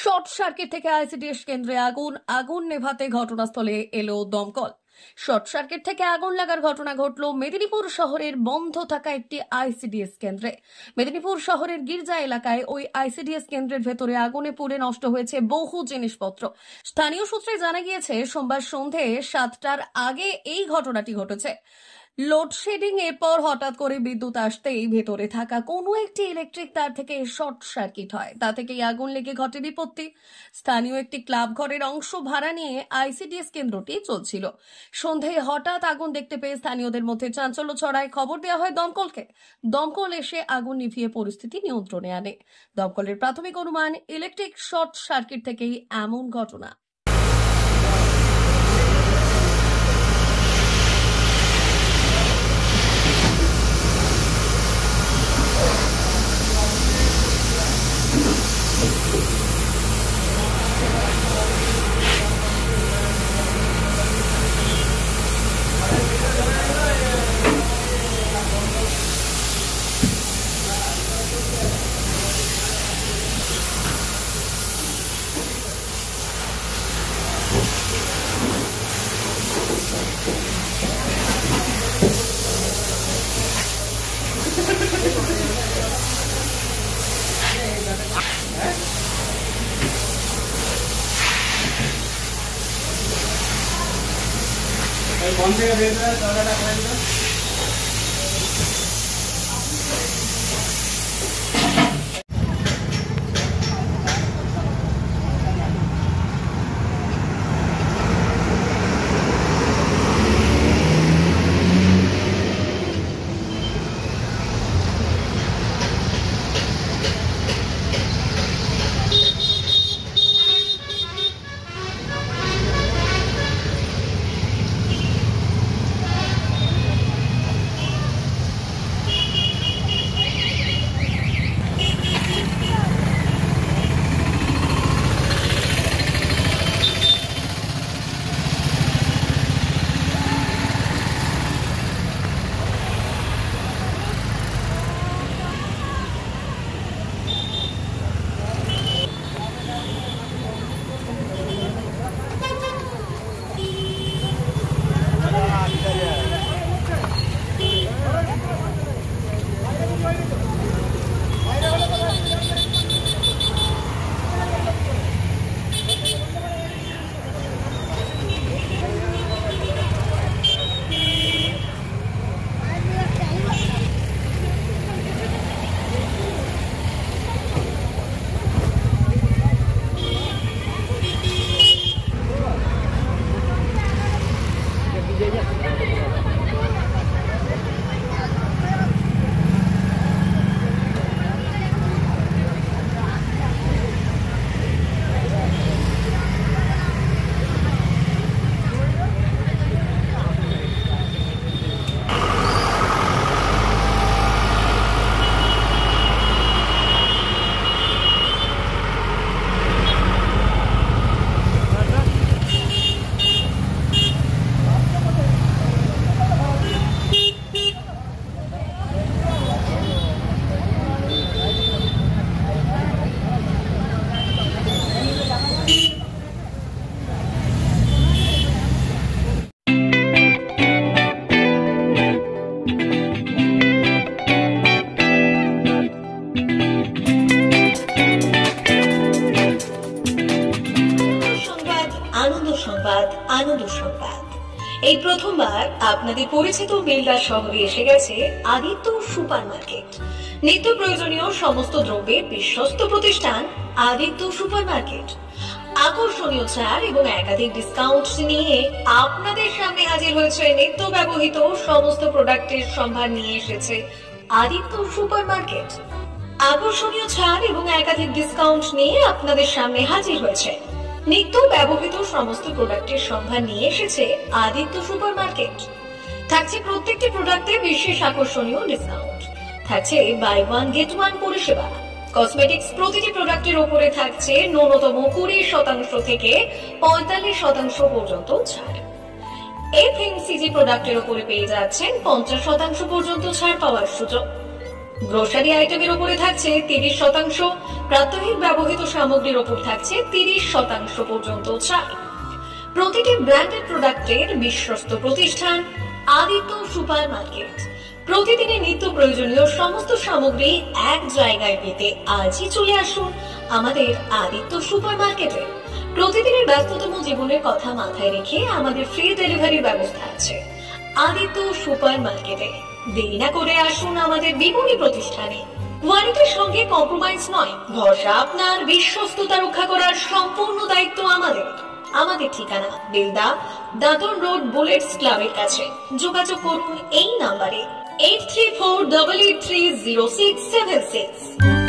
Short circuit থেকে ICDS কেন্দ্রে আগুন নেভাতে ঘটনাস্থলে এলো দমকল। শর্ট সার্কিট থেকে আগুন লাগার ঘটনা ঘটল মেদিনীপুর শহরের বন্ধ থাকা একটি আইসিডিএস কেন্দ্রে। মেদিনীপুর শহরের গির্জা এলাকায় ওই আইসিডিএস কেন্দ্রের ভেতরে আগুনে পুড়ে নষ্ট হয়েছে বহু জিনিসপত্র। স্থানীয় সূত্রে জানা গিয়েছে সোমবার সন্ধে 7টার আগে এই ঘটনাটি ঘটেছে। লোডশেডিং এরপর হঠাৎ করে বিদ্যুৎ আসতেই ভেতরে থাকা কোনো একটি ইলেকট্রিক তার থেকে শর্ট সার্কিট হয়, তা থেকেই আগুন লেগে ঘটে বিপত্তি। স্থানীয় একটি ক্লাব ঘরের অংশ ভাড়া নিয়ে আইসিডিএস কেন্দ্রটি চলছিল। সন্ধ্যায় হঠাৎ আগুন দেখতে পেয়ে স্থানীয়দের মধ্যে চাঞ্চল্য ছড়ায়। খবর দেওয়া হয় দমকলকে। দমকল এসে আগুন নিভিয়ে পরিস্থিতি নিয়ন্ত্রণে আনে। দমকলের প্রাথমিক অনুমান ইলেকট্রিক শর্ট সার্কিট থেকেই এমন ঘটনা। कौन से भेज रहा है टाटा का আনন্দ সংবাদ। এই প্রথমবার আপনাদের পরিচিত বেলদা শহরে এসে গেছে আদিত্য সুপার মার্কেট। নিত্য প্রয়োজনীয় সমস্ত দ্রব্যের বিশ্বস্ত প্রতিষ্ঠান আদিত্য সুপার মার্কেট। আকর্ষণীয় ছাড় এবং একাধিক ডিসকাউন্ট নিয়ে আপনাদের সামনে হাজির হয়েছে। নিত্য ব্যবহৃত সমস্ত প্রোডাক্টের সম্ভার নিয়ে এসেছে আদিত্য সুপার মার্কেট। আকর্ষণীয় ছাড় এবং একাধিক ডিসকাউন্ট নিয়ে আপনাদের সামনে হাজির হয়েছে। নিত্য ব্যবহৃত সমস্ত প্রোডাক্টের সম্ভার নিয়ে এসেছে আদিত্য সুপার মার্কেট। থাকছে প্রত্যেকটি প্রোডাক্টে বিশেষ আকর্ষণীয় ডিসকাউন্ট। থাকছে বাই ওয়ান গেট ওয়ান পরিষেবা। কসমেটিক্স প্রতিটি প্রোডাক্টের উপরে থাকছে ন্যূনতম 20% থেকে 45% পর্যন্ত ছাড়। এফএমসিজি প্রোডাক্টের উপরে পেয়ে যাচ্ছেন 50% পর্যন্ত ছাড় পাওয়ার সুযোগ। গ্রোসারি আইটেমের উপরে থাকছে 30%, প্রাত্যহিক ব্যবহৃত সামগ্রীর উপর থাকছে 30% পর্যন্ত ছাড়। প্রতিটি ব্র্যান্ডেড প্রোডাক্টের বিশ্বস্ত প্রতিষ্ঠান আদিত্য সুপার মার্কেট। প্রতিদিনের নিত্য প্রয়োজনীয় সমস্ত সামগ্রী এক জায়গায় পেতে আজই চলে আসুন আমাদের আদিত্য সুপার মার্কেটে। প্রতিদিনের ব্যস্ততম জীবনের কথা মাথায় রেখে আমাদের ফ্রি ডেলিভারির ব্যবস্থা আছে আদিত্য সুপার মার্কেটে। দেরি না করে আসুন আমাদের বিপণী প্রতিষ্ঠানে। কোয়ালিটির সঙ্গে কম্প্রোমাইজ নয়, ভরসা আপনার, বিশ্বস্ততা রক্ষা করার সম্পূর্ণ দায়িত্ব আমাদের। আমাদের ঠিকানা বেলদা, দাদন রোড, বুলেটস ক্লাবের কাছে। যোগাযোগ করুন এই নাম্বারে 8348830676।